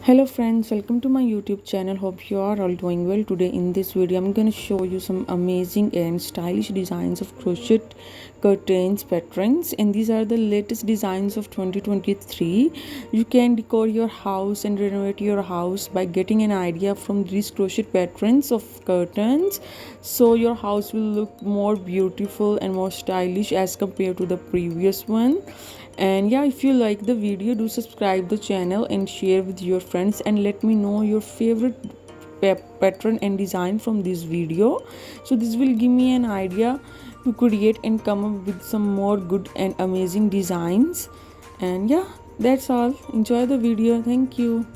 Hello friends, welcome to my YouTube channel. Hope you are all doing well. Today in this video I'm going to show you some amazing and stylish designs of crochet curtains patterns, and these are the latest designs of 2023. You can decor your house and renovate your house by getting an idea from these crochet patterns of curtains, so your house will look more beautiful and more stylish as compared to the previous one. And yeah, if you like the video, do subscribe the channel and share with your friends, and let me know your favorite pattern and design from this video, so this will give me an idea to create and come up with some more good and amazing designs. And yeah, that's all. Enjoy the video. Thank you.